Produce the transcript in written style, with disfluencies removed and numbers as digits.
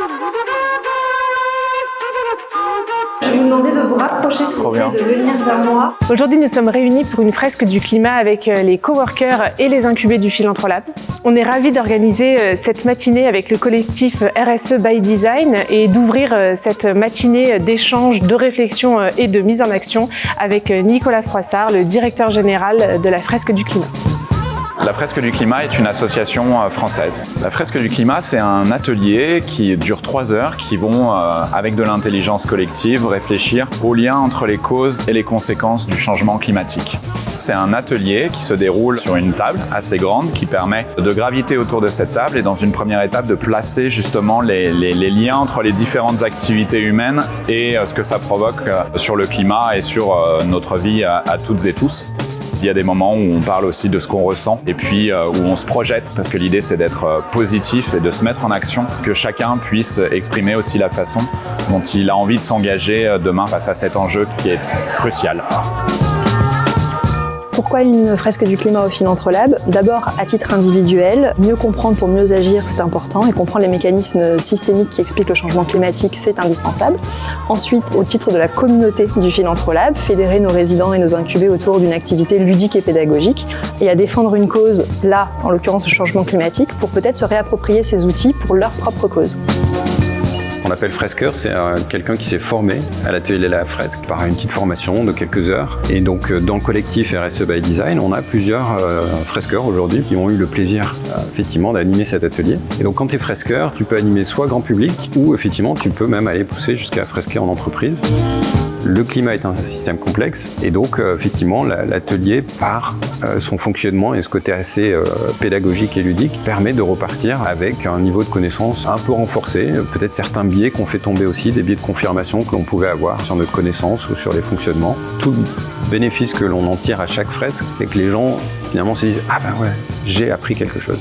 Je vais vous demander de vous rapprocher s'il vous plaît, de venir vers moi. Aujourd'hui, nous sommes réunis pour une fresque du climat avec les coworkers et les incubés du Philantrolab. On est ravis d'organiser cette matinée avec le collectif RSE by Design et d'ouvrir cette matinée d'échange, de réflexion et de mise en action avec Nicolas Froissart, le directeur général de la fresque du climat. La Fresque du Climat est une association française. La Fresque du Climat, c'est un atelier qui dure 3 heures, qui vont, avec de l'intelligence collective, réfléchir au lien entre les causes et les conséquences du changement climatique. C'est un atelier qui se déroule sur une table assez grande, qui permet de graviter autour de cette table et dans une première étape de placer justement les liens entre les différentes activités humaines et ce que ça provoque sur le climat et sur notre vie à toutes et tous. Il y a des moments où on parle aussi de ce qu'on ressent et puis où on se projette parce que l'idée c'est d'être positif et de se mettre en action, que chacun puisse exprimer aussi la façon dont il a envie de s'engager demain face à cet enjeu qui est crucial. Pourquoi une fresque du climat au Philantrolab? D'abord, à titre individuel, mieux comprendre pour mieux agir, c'est important, et comprendre les mécanismes systémiques qui expliquent le changement climatique, c'est indispensable. Ensuite, au titre de la communauté du Philantrolab, fédérer nos résidents et nos incubés autour d'une activité ludique et pédagogique, et à défendre une cause, là, en l'occurrence le changement climatique, pour peut-être se réapproprier ces outils pour leur propre cause. On appelle fresqueur, c'est quelqu'un qui s'est formé à l'atelier de la fresque par une petite formation de quelques heures. Et donc dans le collectif RSE by Design, on a plusieurs fresqueurs aujourd'hui qui ont eu le plaisir effectivement d'animer cet atelier. Et donc quand tu es fresqueur, tu peux animer soit grand public ou effectivement tu peux même aller pousser jusqu'à fresquer en entreprise. Le climat est un système complexe et donc effectivement l'atelier par son fonctionnement et ce côté assez pédagogique et ludique permet de repartir avec un niveau de connaissance un peu renforcé, peut-être certains biais qu'on fait tomber aussi, des biais de confirmation que l'on pouvait avoir sur notre connaissance ou sur les fonctionnements. Tout le bénéfice que l'on en tire à chaque fresque, c'est que les gens finalement se disent « Ah ben ouais, j'ai appris quelque chose ».